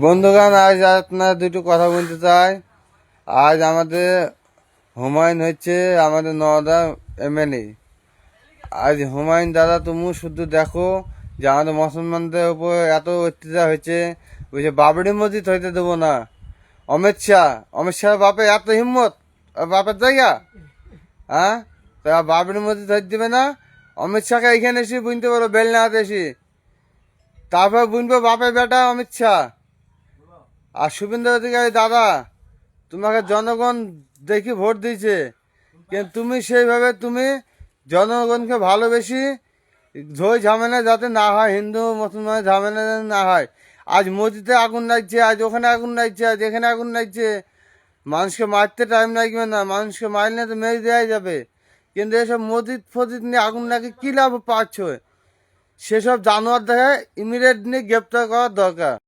বন্ধুগণ, আজ আপনার দুটো কথা বলতে চাই। আজ আমাদের হুমায়ুন হচ্ছে আমাদের নওদা এমএলএ। আজ হুমায়ুন দাদা, তুমি শুধু দেখো যে আমাদের মুসলমানদের উপর এত অত্যাচার হয়েছে, বলছে বাবরি মসজিদ হইতে দেবো না। অমিত শাহ বাপে এত হিম্মত, বাপের জায়গা, হ্যাঁ? তা বাবরি মসজিদ হইতে দেবে না। অমিত শাহকে এখানে এসে বুঝতে পারো, বেলনাথ এসে, তারপর বুঝবো বাপের বেটা অমিত শাহ। আর শুভেন্দু অধিকারী দাদা, তোমাকে জনগণ দেখি ভোট দিয়েছে, কিন্তু তুমি সেইভাবে তুমি জনগণকে ভালোবেসি ঝই ঝামেলা যাতে না হয়, হিন্দু মুসলমানের ঝামেলা যাতে না হয়। আজ মসজিদে আগুন লাগছে, আজ ওখানে আগুন লাগছে, আজ এখানে আগুন লাগছে। মানুষকে মারতে টাইম লাগবে না, মানুষকে মারলে তো মেরে দেওয়াই যাবে। কিন্তু এসব মসজিদ ফসজিদ নিয়ে আগুন লাগে কী লাভ পাচ্ছ? সেসব জানোয়ার দেখে ইমিডিয়েটলি গ্রেপ্তার করার দরকার।